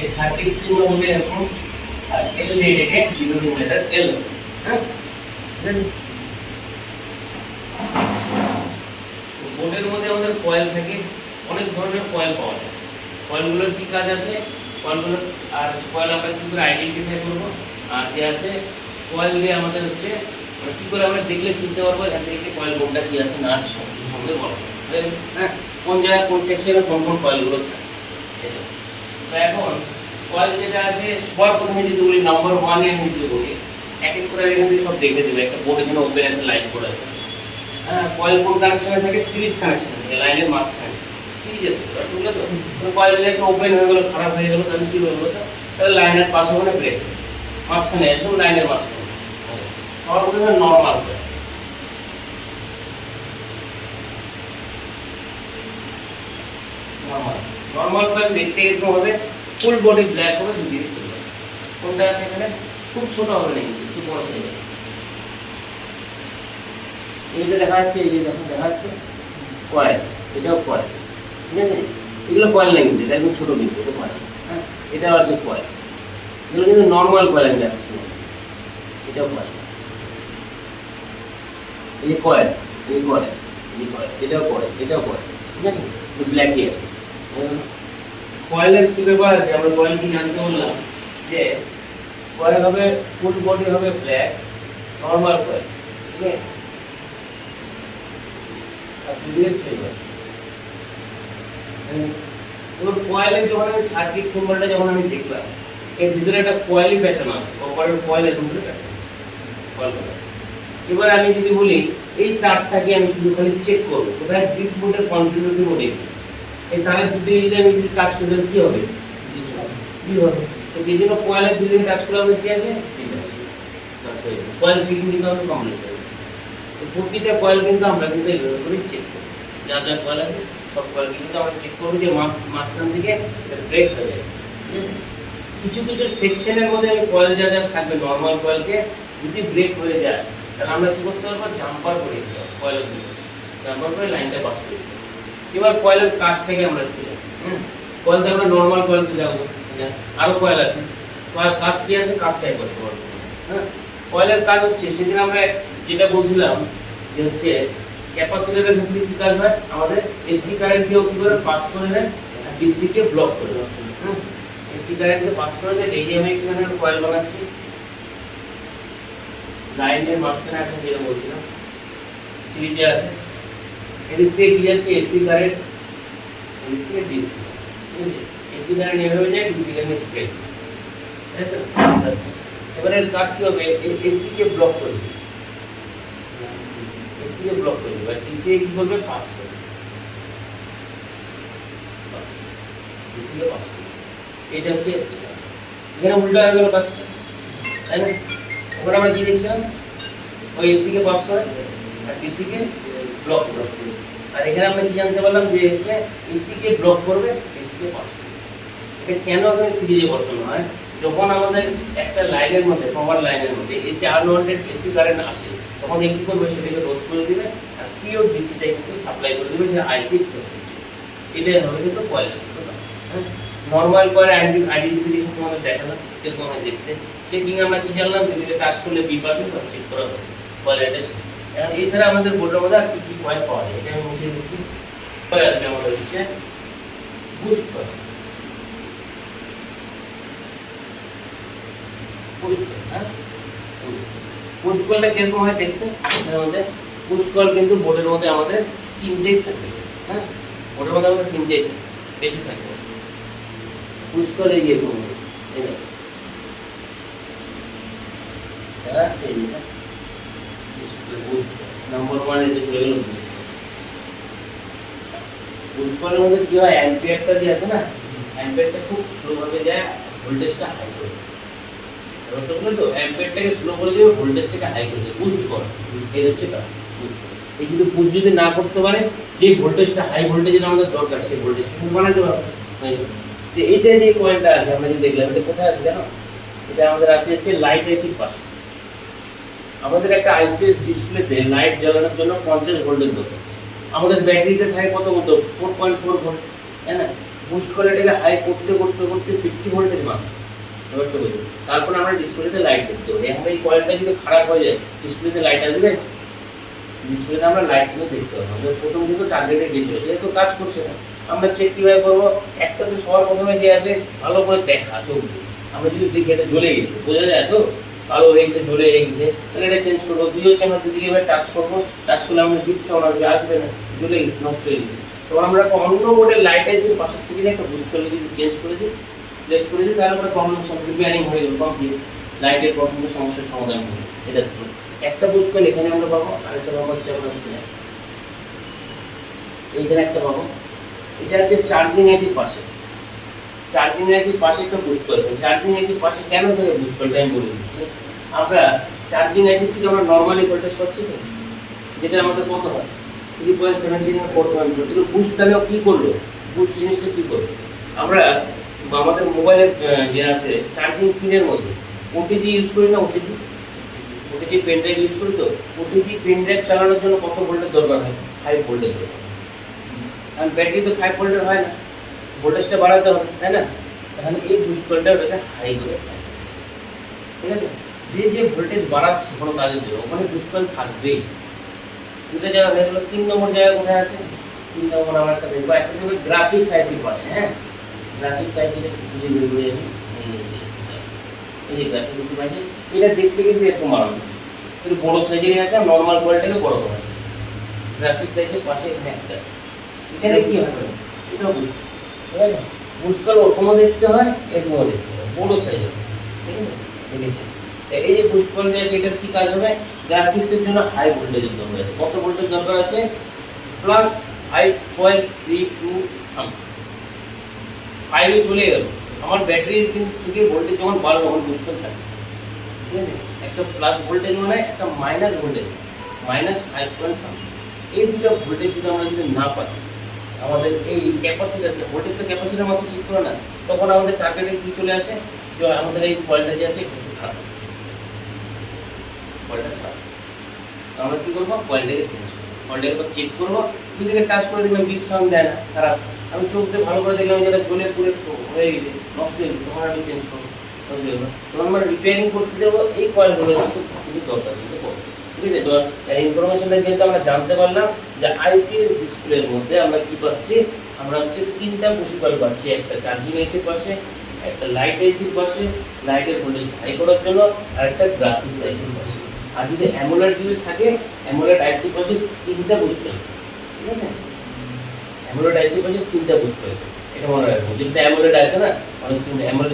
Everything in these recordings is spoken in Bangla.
এই সার্কিট সিম্বল হবে এরকম, আর এল দিয়ে এটাকে ডিনোমিনেটর লেটার এল। হ্যাঁ, দেন বোর্ডের মধ্যে আমাদের কয়েল থাকে, অনেক ধরনের কয়েল পাওয়া যায়। কয়েলগুলোর কি কাজ আছে, কয়েলগুলো আর কয়েল আমরা কি করে আইডেন্টিফাই করবো, আর যে আছে কয়েল দিয়ে আমাদের হচ্ছে মানে কি করে আমরা দেখলে চিনতে পারবো এখান থেকে কয়েল বোর্ডটা কি আছে না আছে আমাদের বলো। হ্যাঁ, কোন জায়গায় কোন সেকশনে কোন কোন কয়েলগুলো থাকে। তো এখন কয়েল যেটা আছে সবার প্রথমে যদি বলি নাম্বার 1 এর যদি বলি, এক এক করে এখান থেকে সব দেখে দেবে। একটা বোর্ড এখানে ওপেন আছে, লাইট বোর্ড আছে। হ্যাঁ, কয়েল কোন কানেকশনে থাকে, সিরিজ কানেকশন থাকে, লাইনের মাঝখানে সিরিজে থাকে। বুঝলে তো, কয়েল যদি একটা ওপেন হয়ে গেল, খারাপ হয়ে গেল, তাহলে কি হয়ে গেল, তাহলে লাইনের পাশে ওখানে ব্রেক মাঝখানে একদম লাইনের মাঝখানে। আমার মধ্যে নর্মাল নর্মাল কয়েল দেখতে এরকম হবে, ফুল বডি ব্ল্যাক হবে, দুদিকে সিলভার। কোনটা আছে এখানে খুব ছোট হবে না, কিন্তু একটু বড় সাইজ। এই যে দেখা যাচ্ছে, এই যে দেখো দেখা যাচ্ছে কয়েল, এটাও কয়েল, ঠিক আছে। এগুলো কয়েল নেই কিন্তু, এটা একদম ছোট কিন্তু, এটা কয়েল। হ্যাঁ, এটাও আছে কয়েল, এগুলো কিন্তু নর্মাল কয়েল আমি দেখাচ্ছি। এটাও কয়েল, এই কয়েল, এই কয়েল, এই কয়েল, এটাও কয়েল, এটাও কয়েল, ঠিক আছে। ব্ল্যাক এর কয়েলের কি ব্যাপার আছে, আমরা কয়েল কি জানতে বললাম যে কয়েল হবে ফুল বডি হবে ব্ল্যাক, নরমাল কয়েল, ঠিক আছে। আর দুদিকে সিলভার। এবার কয়েলের যখন আমি সার্কিট সিম্বলটা যখন আমি দেখলাম, এর ভিতরে একটা কয়েলই পেঁচানো আছে, কপারের কয়েলের ভিতরে পেঁচানো কয়েল। এবার আমি যদি বলি এই তারটাকে আমি শুধু খালি চেক করবো কোথায় গ্রিড মোডে কন্টিনিউটি মোডে, এই তারের দুটো যদি আমি যদি কাজ করলে কি হবে, কি হবে। তো এই জন্য কয়েলের দুদিকে কাজ করলে আমাদের কি আছে, কয়েল চেকিং কিন্তু আমাদের কমপ্লিট হবে। তো প্রতিটা কয়েল কিন্তু আমরা কিন্তু এইভাবে করে চেক করবো, যা যা কয়েল আছে সব কয়েল কিন্তু আমরা চেক করবো যে মাঝখান থেকে ব্রেক হয়ে যায়। কিছু কিছু সেকশনের মধ্যে আমি কয়েল যা যা থাকবে নর্মাল কয়েলকে যদি ব্রেক হয়ে যায়, তাহলে আমরা কি করতে পারবো, জাম্পার করে দিতে হবে কয়েলের দিকে, জাম্পার করে লাইনটা পাস করে দিতে হবে। এবার কয়েলের কাজ থেকে আমরা কি জানি, কয়েলতে আমরা নর্মাল কয়েলতে যাবো, আরো কয়েল আছে, কাজ কি আছে, কাজটাই করতে পারবো। হ্যাঁ, কয়েলের কাজ হচ্ছে সেদিন আমরা যেটা বলছিলাম যে হচ্ছে ক্যাপাসিটরের ক্ষেত্রে কি কাজ হয়, আমাদের এসি কারেন্টকেও কি করে পাস করে দেয়, ডিসি কে ব্লক করে দেয়। এসি কারেন্টকে পাস করে দেয়। এই যে আমি এখানে কয়েল বানাচ্ছি, লাইনের মাঝখানে এখন যেটা বলছিলাম সিরিজে আছে, এদিক থেকে কি যাচ্ছে এসি কারেন্ট, এদিক থেকে ডিসি, ঠিক আছে। এসি কারেন্ট এভাবে যায়, ডিসি কারেন্ট স্ট্রেট, তাই তো। এবার এর কাজ কি হবে, এসি কে ব্লক করে দিবে, এসি কে ব্লক করে দিবে, আর ডিসি কি করবে, পাস করবে, ডিসি কে পাস করবে। এটা হচ্ছে এখানে উল্টা হয়ে গেল কাজটা, তাই না। এবার আমরা কি দেখছিলাম, ওই এসি কে পাস করে আর ডিসি কে ব্লক করবে। আর এখানে আমরা কি জানতে পারলাম যে হচ্ছে এসি কে ব্লক করবে, ডিসি কে পাস করবে। এটা কেন এখানে সিরিজে বসানো হয়, যখন আমাদের একটা লাইনের মধ্যে, পাওয়ার লাইনের মধ্যে এসি আনওয়ান্টেড এসি কারেন্ট আসে, তখন কি করবে, সেটাকে রোধ করে দিবে, আর পিওর ডিসিটা কিন্তু সাপ্লাই করে দিবে, যে আইসি সাপ্লাই। এটাই হবে কিন্তু কয়েলের কাজ। হ্যাঁ, নর্মাল কয়েল আইডেন্টিফিকেশন তোমাদের দেখালাম, যেরকম আমরা দেখতে। চেকিং আমরা কি জানলাম, যদি কাজ করলে বি পাবে বা চেক করা হবে কয়েল অ্যাটাচ। এখন এছাড়া আমাদের বোর্ডের মধ্যে আর কি কি কয়েল পাওয়া যায়, এটা আমি মুছে দিচ্ছি। কয়েল আসবে আমাদের হচ্ছে বুস্ট কয়েল, বুস্ট কয়েলটা কিরকম হয় দেখতে, আমাদের বুস্ট কয়েল কিন্তু বোর্ডের মধ্যে আমাদের তিনটেই থাকবে। হ্যাঁ, বোর্ডের মধ্যে আমাদের তিনটেই বেশি থাকবে। বুস্ট কয়েল এই যেরকম নাম্বার 1 এটা চলে গেল। বুস্ট কয়েলের মধ্যে কি হয়, অ্যাম্পিয়ারটা যে আছে না, অ্যাম্পিয়ারটা খুব স্লো ভাবে যায়, ভোল্টেজটা হাই করে দেয়। তো অ্যাম্পিয়ারটাকে স্লো করে দেবে, ভোল্টেজটাকে হাই করে দেবে, বুস্ট করে। এই হচ্ছে কাজ। এই কিন্তু বুস্ট যদি না করতে পারে, যে ভোল্টেজটা হাই ভোল্টেজের আমাদের দরকার, সেই ভোল্টেজটা বানাতে পারবে। তো এইটা যে কয়েলটা আছে আমরা যে দেখলাম, এটা কোথায় আছে জানো, এটা আমাদের আছে হচ্ছে লাইট আইসির পাশে। আমাদের একটা আইপিএস ডিসপ্লেতে লাইট জ্বালানোর জন্য 50 ভোল্টের দরকার। আমাদের ব্যাটারিতে থাকে কত 4.4 ভোল্ট, তাই না। বুস্ট করলে এটাকে হাই করতে করতে করতে 50 ভোল্টেজ মান ব্যাপারটা বুঝুন। তারপর আমরা ডিসপ্লেতে লাইট দেখতে পারি। এখন এই কয়েলটা যদি খারাপ হয়ে যায় ডিসপ্লেতে লাইট আসবে, ডিসপ্লেতে আমরা লাইট কিন্তু দেখতে পাবো। আমরা প্রথম কিন্তু টার্গেটে গেছিল যেহেতু কাজ করছে না, আমরা চেক কিভাবে করবো? একটা তো সবার প্রথমে যে আছে ভালো করে দেখা চোখ দিয়ে, আমরা যদি দেখি এটা জ্বলে গেছে বোঝা যায় তো কালো হয়ে গেছে জ্বলে গেছে, তাহলে এটা চেঞ্জ করবো। দুই হচ্ছে আমরা দুদিকে এবার টাচ করবো, টাচ করলে আমরা দিচ্ছি ওনার আসবে না, জ্বলে গেছে নষ্ট হয়ে গেছে। তখন আমরা একটা অন্য বোর্ডের লাইট এসে পাশের থেকে একটা বুস্ট করে যদি চেঞ্জ করে দিই, প্লেস করে দিই, তাহলে আমরা প্রবলেম সলভ রিপেয়ারিং হয়ে গেল কমপ্লিট, লাইটের প্রবলেমের সমস্যার সমাধান হলো। এটা একটা বুস্ট করলে এখানে আমরা পাবো, আরেকটা পাবো হচ্ছে আমরা হচ্ছে এইখানে একটা পাবো। এটা হচ্ছে চার্জিং আইসির পাশে, চার্জিং আইসির পাশে একটা বুস্ট করে। চার্জিং আইসির পাশে কেন থেকে বুস্ট করতে আমি বলে দিচ্ছি। আমরা চার্জিং আইসি থেকে আমরা নর্মালি ভোল্টেজ পাচ্ছি তো, যেটা আমাদের কত হয় 3.17 4.0, বুস্ট তাহলে কি করলো, বুস্ট জিনিসটা কি করলো, আমরা আমাদের মোবাইলের যে আছে চার্জিং পিনের মধ্যে ওটিজি ইউজ করি না, OTG OTG pen drive use করি তো, ওটিজি পেন ড্রাইভ চালানোর জন্য কত ভোল্টেজ দরকার হয়? 5 ভোল্টেজ দরকার। কারণ ব্যাটারি তো 5 ভোল্টের হয় না, ভোল্টেজটা বাড়াতে হবে তাই না? তাহলে এই বুস্ট কয়েলটা ওটাকে হাই করে, ঠিক আছে? যে যে ভোল্টেজ বাড়াচ্ছে কোনো কাজের জন্য ওখানে বুস্ট কয়েল থাকবেই। দুটো জায়গা হয়ে গেলো। 3 নম্বর জায়গা কোথায় আছে? 3 নম্বর আমরা একটা দেখবো, একটা দেখবো গ্রাফিক্স আইসির পাশে। হ্যাঁ, গ্রাফিক্স আইসিটা খুঁজে বের করে আমি এই যে গ্রাফিক্স আইসি, এটা দেখতে কিন্তু এরকম বানানো, একটু বড় সাইজেরই আছে, নর্মাল কোয়ালিটিকে বড় করা আছে। গ্রাফিক্স আইসির পাশে এখানে একটা আছে, এখানে কি হবে? এটাও বুস্ট, ঠিক আছে? বুস্ট কয়েল ওরকমও দেখতে হয়, এরকমও দেখতে হয়, বড় সাইজের, ঠিক আছে? দেখেছি এই যে বুস্ট কয়েল দিয়ে এটার কি কাজ হবে? গ্রাফিক্সের জন্য হাই ভোল্টেজের দরকার আছে। কত ভোল্টেজ দরকার আছে? প্লাস 5.32 সামথিং, 5 চলে গেল। আমার ব্যাটারির থেকে ভোল্টেজ যখন বাড়লো তখন বুস্ট কয়েল থাকে, ঠিক আছে? একটা প্লাস ভোল্টেজ মানে একটা মাইনাস ভোল্টেজ, -5 সামথিং। এই দুটো ভোল্টেজ যদি আমরা যদি না পাই, আমাদের এই ক্যাপাসিটার ভোল্টেজ তো ক্যাপাসিটার মতো ঠিক করে না, তখন আমাদের টার্গেটে কি চলে আসে যে আমাদের এই কয়েলটা যে আছে একটু খারাপ, কয়েলটা খারাপ। আমরা কি করবো? কয়েলটাকে চেঞ্জ করবো, কয়েলটাকে চেক করবো, দুদিকে টাচ করে দেখলাম বিপ সাউন্ড দেয় না, খারাপ। আমি চোখ দিয়ে ভালো করে দেখলাম যেটা জ্বলে পুড়ে হয়ে গেছে, নষ্ট হয়ে গেছে, তখন আমি চেঞ্জ করবো। তখন আমরা রিপেয়ারিং করতে দেবো এই কয়েলগুলো কিন্তু দরকার কিন্তু করবো, ঠিক আছে? তো ইনফরমেশনটা যেহেতু আমরা জানতে পারলাম যে আইপিএস ডিসপ্লের মধ্যে আমরা কি পাচ্ছি, আমরা হচ্ছে 3টা পুশ কয়েল পাচ্ছি, একটা চার্জিং আইসির পাশে, একটা লাইট আইসির পাশে লাইটের ভোল্টেজ হাই করার জন্য, আর একটা গ্রাফিক্স আইসির পাশে। আর যদি অ্যামোলেড যদি থাকে অ্যামোলেড আইসির পাশে 3টা বুস্ট কয়েল, ঠিক আছে? অ্যামোলেড আইসির পাশে 3টা বুস্ট কয়েল, এটা মনে রাখবো। যেটা অ্যামোলেড আছে না, অনেক সময় অ্যামোলেড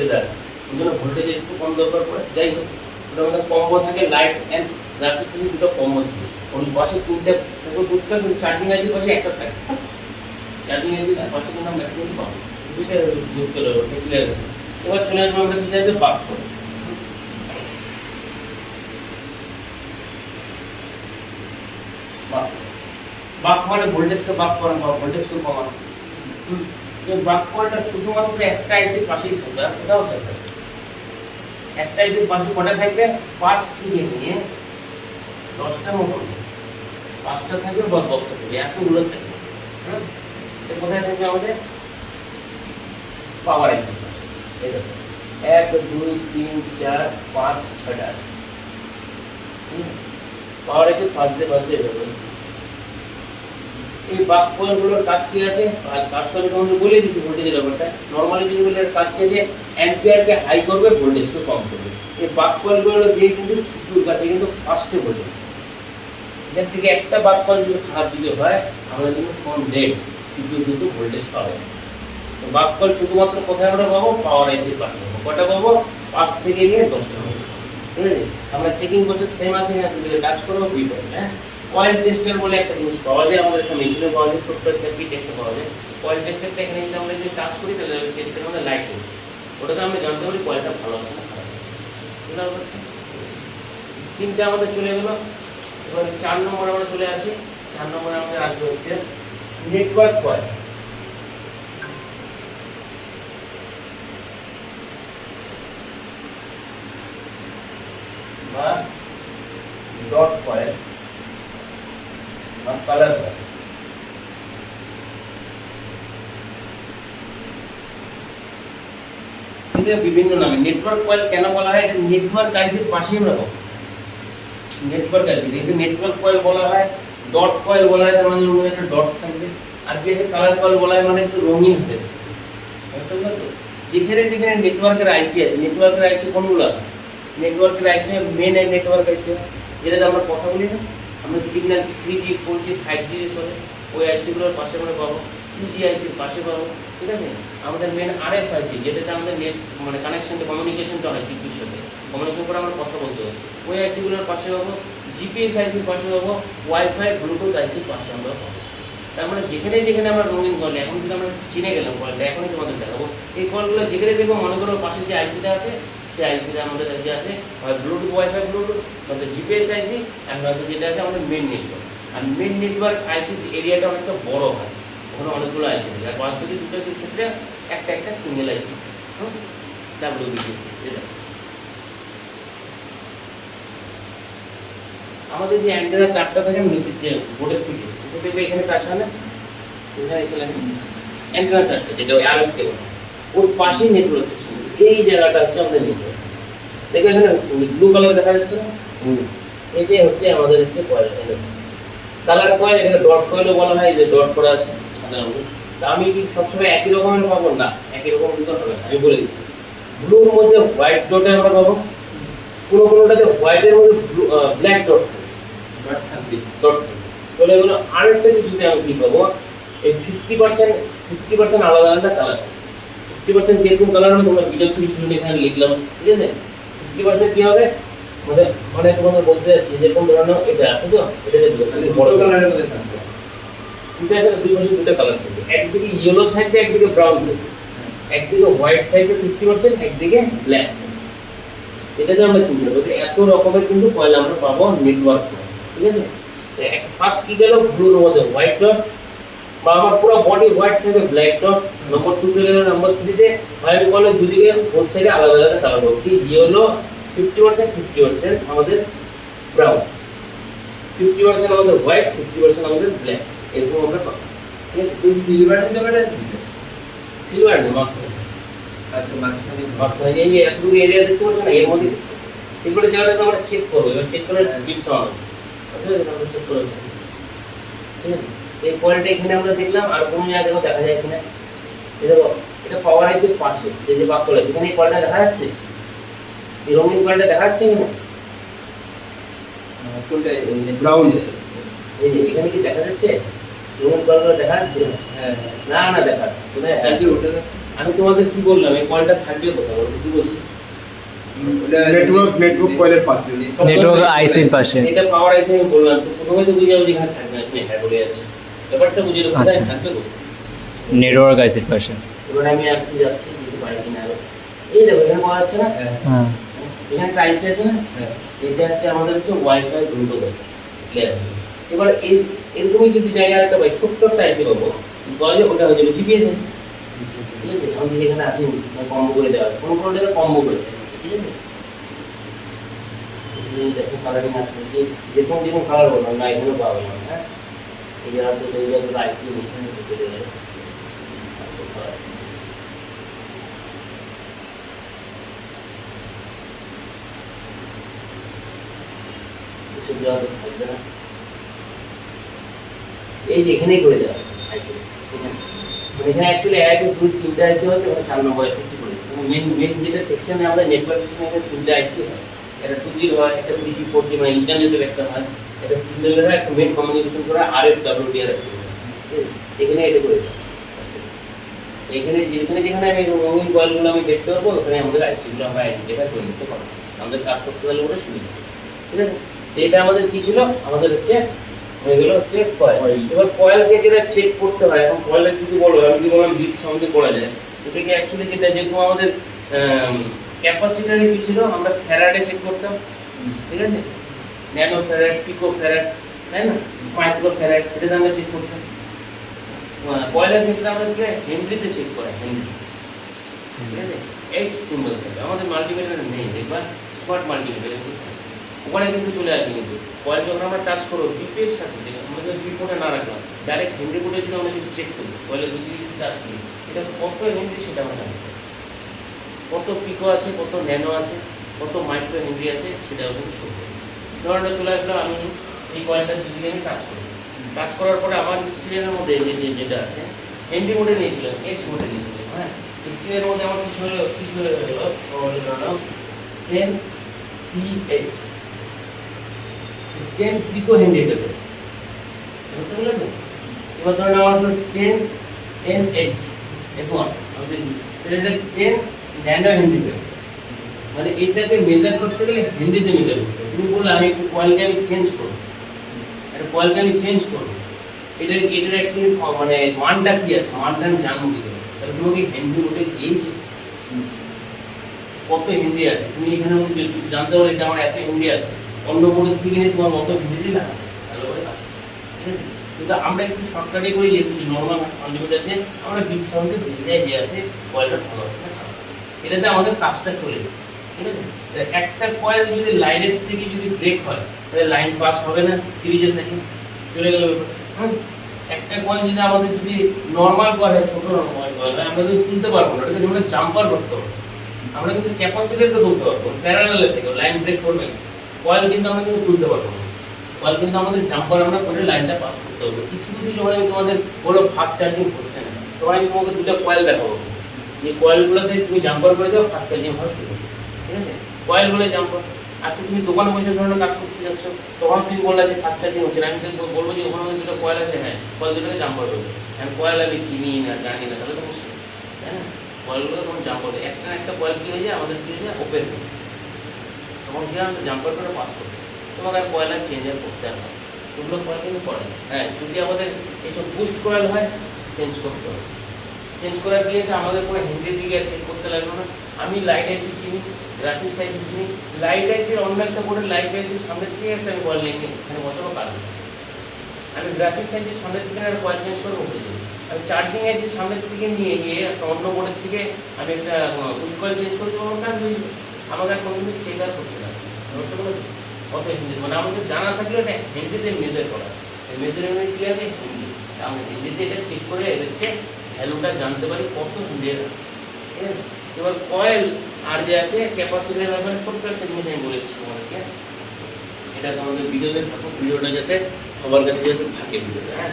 যেটা আছে ওই জন্য ভোল্টেজ একটু কম দরকার পড়ে, যাই হোক ওটার মধ্যে কম্বো থাকে, লাইট অ্যান্ড গ্রাফিক্স আইসি দুটো কম্বো থাকে। ওর পাশে 3টা থাকবে বুস্ট কয়েল, কিন্তু চার্জিং আইসির পাশে একটা থাকে, চার্জিং আইসির পাশে কিন্তু আমরা একটা পাবো, দুইটা বুস্ট কয়েল হবে, ক্লিয়ার আছে? এবার চলে আসবো আমরা কি চাইবে বাক করে। বাক মানে ভোল্টেজকে বাক করানো বা ভোল্টেজকে কমানো। এই বাক করাটা শুধুমাত্র একটা আইসির পাশেই থাকবে, আর কোথাও থাকবে না। একটা আইসির পাশে কটা থাকবে? 5 থেকে নিয়ে 10টার মতো, 5টা থাকবে বা 10টা থাকবে, এতগুলো থাকবে। হ্যাঁ, কোথায় থাকবে আমাদের? পাওয়ার আইসির পাশে। এই দেখো 1 2 3 4 5 6টা আছে, পাওয়ার আইসি ফার্স্ট বাজে যাবে। এই বাক কয়েলগুলোর কাজ কি আছে? আর কাজ তো আমি তোমাদের বলে দিচ্ছি ভোল্টেজের ব্যাপারটা। নর্মালি যেগুলোর কাজ কি আছে? অ্যাম্পিয়ারকে হাই করবে, ভোল্টেজকে কম করবে। এই বাক কয়েলগুলো দিয়ে কিন্তু সিপিইউর কাছে কিন্তু ফার্স্টে ভোল্টেজ, এখান থেকে একটা বাক কয়েল যদি খারাপ যদি হয় আমরা কিন্তু ফোন ডেড, সিপিইউ কিন্তু ভোল্টেজ পাবো না। তো বাক কয়েল শুধুমাত্র কোথায় আমরা পাবো? পাওয়ার আইসির পাশে পাবো। কটা পাবো? 5 থেকে নিয়ে 10টা পাবো, ঠিক আছে? আমরা চেকিং করতে সেম আছে না, তুমি টাচ করবো বিপ হবে। হ্যাঁ, কয়েল টেস্টার বলে একটা জিনিস পাওয়া যায়, আমাদের একটা মেশিনে পাওয়া যায়, ছোট্ট একটা কিট একটা পাওয়া যায়। কয়েল টেস্টারটা এখানে যদি আমরা যদি টাচ করি তাহলে টেস্টারের মধ্যে লাইট হবে, ওটাতে আমরা জানতে পারি কয়েলটা ভালো আছে না খারাপ আছে। 3টে আমাদের চলে গেলো। এবার 4 নম্বর আমরা চলে আসি। 4 নম্বরে আমাদের আসবে হচ্ছে নেটওয়ার্ক কয়েল বা ডট কয়েল বা কালার কয়েল। এগুলো বিভিন্ন নামে। নেটওয়ার্ক কয়েল কেন বলা হয়? এটা নেটওয়ার্ক আইসির পাশেই আমরা পাবো। নেটওয়ার্ক আইসি এটা নেটওয়ার্ক কয়েল বলা হয়, ডট কয়েল বলা হয়, তার মানে ওর মধ্যে একটা ডট থাকবে। আর কি আছে কালার কয়েল বলা হয়, মানে একটু রঙিন হবে। যেখানে যেখানে নেটওয়ার্কের আইসি আছে, নেটওয়ার্কের আইসি কোনগুলো? নেটওয়ার্কের আইসি মেন নেটওয়ার্ক আইসি, যেটাতে আমরা কথা বলি না, আমরা সিগন্যাল 3G 4G 5G চলে, ওই আইসিগুলোর পাশে আমরা পাবো। 2G আইসির পাশে পাবো, ঠিক আছে। আমাদের মেন RF আইসি, যেটাতে আমাদের নেট মানে কানেকশনটা কমিউনিকেশনটা হয় চিপির সাথে, কমিউনিকেশন করে আমরা কথা বলতে পারি, ওই আইসিগুলোর পাশে পাবো। জিপিএস আইসির পাশে পাবো, ওয়াইফাই ব্লুটুথ আইসির পাশে আমরা পাবো। তার মানে যেখানে যেখানে আমরা রঙিন কল, এখন যদি আমরা চিনে গেলাম কলটা, এখনই তোমাদের দেখাবো এই কলগুলো যেখানে দেখবো, মনে করো পাশে যে আইসিটা আছে, সেই আইসিটা আমাদের যে আছে হয় ব্লুটুথ, ওয়াইফাই ব্লুটুথ, নয়তো জিপিএস আইসি, আর নয়তো যেটা আছে আমাদের মেন নেটওয়ার্ক। আর মেন নেটওয়ার্ক আইসির এরিয়াটা অনেকটা বড় হয়, ওখানে অনেকগুলো আইসি থাকে, আর বাদ বাকি দুটোর ক্ষেত্রে একটা একটা সিঙ্গেল আইসি, ডাব্লিউবিটি। যেটা আমাদের যে অ্যান্টেনার তারটা থাকে নিচের যে বোর্ডের থেকে, সেটা দেখবে এখানে কাজ হয় না, এখানে চলে অ্যান্টেনার তারটা, যেটা ওই আরএফ কেবল, ওর পাশেই নেটওয়ার্ক সেকশন। এই জায়গাটা হচ্ছে আমাদের নেটওয়ার্ক। দেখো এখানে ব্লু কালার দেখা যাচ্ছে না, এটাই হচ্ছে আমাদের হচ্ছে কয়েল। কালার কয়েল, এখানে ডট কয়েলও বলা হয়, যে ডট করা আছে সাধারণত। তা আমি কি সবসময় একই রকমের পাবো না, একই রকম কিন্তু হবে না, আমি বলে দিচ্ছি। ব্লুর মধ্যে হোয়াইট ডটে আমরা পাবো, কোনো কোনোটাতে হোয়াইটের মধ্যে ব্ল্যাক ডট থাকবে, ডট চলে গেলো। আরেকটা কিছুতে আমি কি পাবো, এই 50% আলাদা আলাদা কালার। 50% কিরকম কালার হবে তোমরা ভিডিও থেকে শুনে এখানে লিখলাম, ঠিক আছে। 50% কি হবে, মানে অনেক কথা বলতে যাচ্ছি, যেরকম ধরনের এটা আছে তো, এটাতে বড় কালারের মধ্যে থাকবে, দুটো আছে, দুই পাশে দুটো কালার থাকবে, একদিকে ইয়েলো থাকবে, একদিকে ব্রাউন থাকবে, একদিকে হোয়াইট থাকবে 50%, একদিকে ব্ল্যাক। এটাতে আমরা চিন্তা করি এত রকমের কিন্তু কয়েল আমরা পাবো নেটওয়ার্ক, ঠিক আছে। ফার্স্ট কি গেল, ব্লুর মধ্যে হোয়াইট ডট, বা আমার পুরো বডি হোয়াইট থেকে ব্ল্যাক ডট। নম্বর 2 চলে গেল নাম্বার 3 তে হোয়াইট কয়েলের দুদিকে বোথ সাইডে আলাদা আলাদা কালার হবে, কি ইয়েলো 50% আমাদের ব্রাউন, 50% আমাদের হোয়াইট, 50% আমাদের ব্ল্যাক, এরকম আমরা পাবো, ঠিক আছে। এই সিলভারের জায়গাটা কি? সিলভার না, মাঝখানে। আচ্ছা, মাঝখানে এই যে এতটুকু এরিয়া দেখতে পাচ্ছ না, এর মধ্যে সিলভারের জায়গাটা আমরা চেক করবো। এবার চেক করে বিট সাউন্ড, ঠিক আছে, আমরা চেক করে, ঠিক আছে। এই কয়েলটা এখানে আমরা দেখলাম, আর কোন জায়গায় দেখা যায় কিনা, এটা দেখো, এটা পাওয়ার আইসির পাশে এই যে বাক কয়েল, এখানে এই কয়েলটা দেখা যাচ্ছে, এই রঙিন কয়েলটা দেখা যাচ্ছে কিনা, কোনটা? ব্রাউন, এই যে এখানে কি দেখা যাচ্ছে রঙিন কয়েলগুলো দেখা যাচ্ছে? হ্যাঁ, না না দেখা যাচ্ছে না। এই যে ওটা আছে, আমি তোমাদের কি বললাম, এই কয়েলটা থাকবে কোথায় বলো, কি বলছি? নেটওয়ার্ক কয়েলের পাশে, নেটওয়ার্ক আইসির পাশে। এটা পাওয়ার আইসি আমি বললাম, তো প্রথমে তো বুঝে যাবো যেখানে থাকবে না, তুমি হ্যাঁ বলে যাচ্ছি, ব্যাপারটা বুঝে যাবো আচ্ছা। কোথায় থাকবে তো। নেটওয়ার্ক আইসির পাশে। এবার আমি আর কি যাচ্ছি, যদি পারি কিনা আরো। এই দেখো এখানে পাওয়া যাচ্ছে না, হ্যাঁ, এখানে একটা আইসি আছে না, হ্যাঁ, এটা হচ্ছে আমাদের হচ্ছে ওয়াইফাই ব্লুটুথ আছে, ক্লিয়ার। এবার এই এরকমই যদি জায়গায় একটা পাই, ছোট্ট একটা আইসি পাবো, বলে ওটা হয়ে যাবে জিপিএস আইসি, ঠিক আছে। আমাদের এখানে আছে কম্বো করে দেওয়া আছে, কোনো কোনোটাতে কম্বো করে দেওয়া আছে, ঠিক আছে। এই দেখো কালারিং আছে, যেরকম যেরকম কালার বললাম না, এখানেও পাবো না, হ্যাঁ। এই যে আপনি এইগুলো আইসি এখানে চলে যাবে, থাকবে না। এই যে এখানেই করে দেওয়া আছে, এখানে মানে এখানে অ্যাকচুয়ালি 1 2 3টা আইসি হয়, তো 4 নম্বর আইসি করেছে। মেন যেটা সেকশনে আমরা নেটওয়ার্ক সেকশনে 3টা আইসি হয়, একটা 2G হয়, একটা 3G 4G মানে ইন্টারনেটের একটা হয়, একটা সিগন্যালের হয়, একটা মেন কমিউনিকেশন করা RF WDR আছে, এখানে এটা করে দেওয়া। এখানে যেখানে যেখানে আমি রঙিন কয়েলগুলো আমি দেখতে পারবো, ওখানে আমাদের আইসিগুলো আমরা আইডেন্টিফাই করে নিতে পারবো, আমাদের কাজ করতে গেলে ওটা সুবিধা, ঠিক আছে। এটা আমাদের কি ছিল, আমাদের হচ্ছে এগুলো হচ্ছে কয়েল। এবার কয়েলকে যেটা চেক করতে হয়, এখন কয়েলের যদি বলো, আমি যদি বললাম বিট সাউন্ডে পড়া যায়, এটাকে অ্যাকচুয়ালি যেটা যেরকম আমাদের ক্যাপাসিটারে কি ছিল, আমরা ফ্যারাডে চেক করতাম, ঠিক আছে, ন্যানো ফ্যারাড, পিকো ফ্যারাড, তাই না, মাইক্রো ফ্যারাড, এটাতে আমরা চেক করতাম। কয়েলের ক্ষেত্রে আমরা কি হেনরিতে চেক করা, হেনরি, ঠিক আছে, এইচ সিম্বল থাকে, আমাদের মাল্টিমিটার নেই, দেখবা স্মার্ট মাল্টিমিটার ওখানে কিন্তু চলে আসবে। কিন্তু কয়েল যখন আমরা টাচ করবো বিপের সাথে, আমরা যদি বিপোর্টে না রাখলাম, ডাইরেক্ট হেনরি কোডে যদি আমরা যদি চেক করি, কয়েলের যদি টাচ করি, এটা কত হেনরি সেটা আমরা জানতে পারি, কত পিকো আছে, কত ন্যানো আছে, কত মাইক্রো হেনরি আছে, সেটাও কিন্তু শো করবে। ধরনের চলে আসলো, আমি এই কয়েলটা দুদিকে আমি কাজ করি, কাজ করার পরে আমার স্ক্রিনের মধ্যে যেটা আছে হেনরি মোডে নিয়েছিলাম, এক্স মোডে নিয়েছিলাম, হ্যাঁ স্ক্রিনের মধ্যে আমার কিছু হলো 10 PH 10 পিকো হেনরি দেবে, বুঝতে পারলে তো? এবার ধরুন আমার হলো 10 NH এখন আমাদের এটা 10 ন্যানো হেনরি দেবে, মানে এটাকে মেজার করতে গেলে হেনরিতে মেজার করতে হবে। তুমি বললে আমি একটু কয়েলকে আমি চেঞ্জ করবো, একটা কয়েলকে আমি চেঞ্জ করবো, এটার একটু মানে মানটা কি আছে, মানটা আমি জানবো কি করে? তাহলে তোমাকে হেনরি মোডে দিয়েছে কত হেনরি আছে, তুমি এখানে যদি জানতে পারো এটা আমার এত হেনরি আছে, অন্য মোডের থেকে নিয়ে তোমার কত হেনরি না ভালো করে কাজ করবে, ঠিক আছে? কিন্তু আমরা একটু শর্টকাটে করি, যে নর্মাল মাল্টিমিটার আমরা বিপ সাউন্ডে বুঝে যাই যে আছে কয়েলটা ভালো আছে না খারাপ। এটাতে আমাদের কাজটা চলে যায়, ঠিক আছে? একটা কয়েল যদি লাইনের থেকে যদি ব্রেক হয় তাহলে লাইন পাস হবে না, সিরিজের থেকে চলে গেল ব্যাপার। হ্যাঁ, একটা কয়েল যদি আমাদের যদি নর্মাল কয়েল হয়, ছোট নর্মাল কয়েল হয়, আমরা যদি তুলতে পারবো না, এটাকে আমরা জাম্পার করতে পারবো, আমরা কিন্তু ক্যাপাসিটরকে তুলতে পারবো প্যারালালের থেকে, লাইন ব্রেক করবে কয়েল কিন্তু আমরা কিন্তু তুলতে পারবো না, কয়েল কিন্তু আমাদের জাম্পার আমরা করে লাইনটা পাস করতে হবে। কিছু কিছু যখন আমি তোমাদের বলো ফাস্ট চার্জিং হচ্ছে না, তখন আমি তোমাকে দুটো কয়েল দেখাবো, যে কয়েলগুলোতে তুমি জাম্পার করে দাও, ফাস্ট চার্জিং হওয়া শুরু হবে, ঠিক আছে? কয়েল বলে জাম্পার। আজকে তুমি দোকানে বসে ধরনের কাজ করতে যাচ্ছ, তখন তুমি বললে যে ফাস্ট চার্জিং হচ্ছে না, আমি তো বলবো যে ওখানে দুটো কয়েল আছে, হ্যাঁ কয়েল দুটোকে জাম্পার করবে, আমি কয়েল আমি চিনি না জানি না, তাহলে তো মুশকিল, তাই না? কয়েলগুলো তখন জাম্পার করে, একটা না একটা কয়েল কী হয়ে যায় আমাদের কী হয়ে যায় ওপেন হয়ে যায়, তখন কি হয় জাম্পার করে পাস করবে, তোমাকে আর কয়েল আর চেঞ্জ করতে হবে, ওগুলো কয়েল কিন্তু করে না। হ্যাঁ, যদি আমাদের এইসব বুস্ট কয়েল হয় চেঞ্জ করতে হবে, চেঞ্জ করার দিয়েছে আমাদের কোনো হেনরি দিকে আর চেক করতে লাগলো না। আমি লাইট আইসি চিনি, গ্রাফিক্স আইসি চিনি, লাইট আইসির অন্য একটা বোর্ডের লাইট আইসির সামনের থেকে একটা আমি কয়েল নিয়ে এখানে বসানো কাজ, আমি গ্রাফিক্স আইসির সামনের থেকে একটা কয়েল চেঞ্জ করে বসে যাই, আমি চার্জিং আইসির সামনের থেকে নিয়ে গিয়ে একটা অন্য বোর্ডের থেকে আমি একটা বুস্ট কয়েল চেঞ্জ করে দেবো, আমার কাজ হয়ে যাবে, আমাকে আর কোনো কিছু চেক আর করতে লাগবে কত হিন্দি, মানে আমাদের জানা থাকলে এটা হিন্দিতে মেজার করা, মেজারমেন্ট কি আছে হিন্দি, আমরা হিন্দিতে এটা চেক করে হচ্ছে ভ্যালুটা জানতে পারি কত হিন্দি আছে, ঠিক আছে? এবার কয়েল আর যে আছে ক্যাপাসিটরের ব্যাপারে ছোট্ট একটা জিনিস আমি বলেছি তোমাদেরকে, এটা তোমাদের ভিডিওতে থাকুক, ভিডিওটা যাতে সবার কাছে যাতে থাকে ভিডিওটা। হ্যাঁ,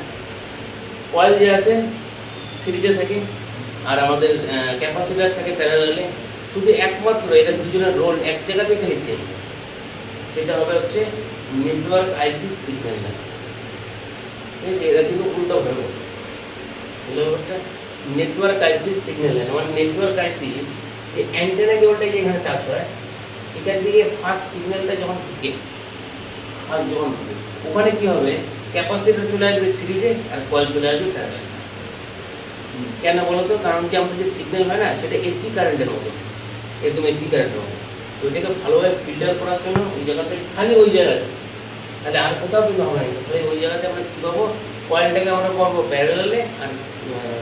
কয়েল যে আছে সিরিজে থাকে আর আমাদের ক্যাপাসিটর থাকে প্যারালালে, শুধু একমাত্র এটা দুজনের রোল এক জায়গাতে এখানে চেঞ্জ, সেটা হবে হচ্ছে নেটওয়ার্ক আইসি সিগন্যাল লাইন, ঠিক আছে? এটা কিন্তু উল্টো হয়ে বসে, নেটওয়ার্ক আইসি সিগন্যাল লাইন, মানে নেটওয়ার্ক আইসি এই অ্যান্টেনা কেবলটা যেখানে টাচ হয়, এখান থেকে ফার্স্ট সিগন্যালটা যখন ঢুকে আর যখন ঢুকে ওখানে কি হবে, ক্যাপাসিটর চলে আসবে সিরিজে আর কয়েল চলে আসবে প্যারালালে। কেন বলো তো? কারণ কি আমাদের যে সিগন্যাল হয় না সেটা এসি কারেন্টের মতো, একদম এসি কারেন্টের মতো, তো এটাকে ভালোভাবে ফিল্টার করার জন্য ওই জায়গাতে খালি ওই জায়গায়, তাহলে আর কোথাও কিন্তু হবে না, তাহলে ওই জায়গাতে আমরা কী পাবো, কয়েলটাকে আমরা পাবো প্যারালালে আর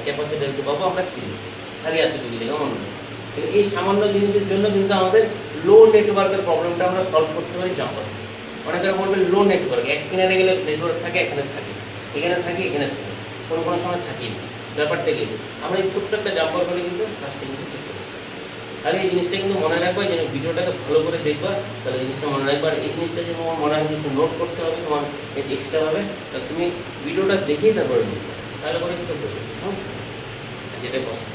ক্যাপাসিটরকে পাবো আমরা সিরিজ, খালি এতটুকু জায়গা মনে হয়। এই সামান্য জিনিসের জন্য কিন্তু আমাদের লো নেটওয়ার্কের প্রবলেমটা আমরা সলভ করতে পারি জাম্পার। অনেকেরা বলবে লো নেটওয়ার্ক, এক কিনারে গেলে নেটওয়ার্ক থাকে, এখানে থাকে, এখানে থাকে, এখানে থাকে, কোনো কোনো সময় থাকি না, ব্যাপারটা কি আমরা এই ছোট্ট একটা জাম্পার করে কিন্তু কাজটা কিন্তু ঠিক করি। আর এই জিনিসটা কিন্তু মনে রাখবা, যেন ভিডিওটাকে ভালো করে দেখবা, তাহলে জিনিসটা মনে রাখবা। আর এই জিনিসটা যে তোমার মনে হয় কিন্তু নোট করতে হবে, তোমার এক্সট্রাভাবে, তা তুমি ভিডিওটা দেখেই তারপরে নিতে, তাহলে করে কিন্তু বলবে, হ্যাঁ যেটা পছন্দ।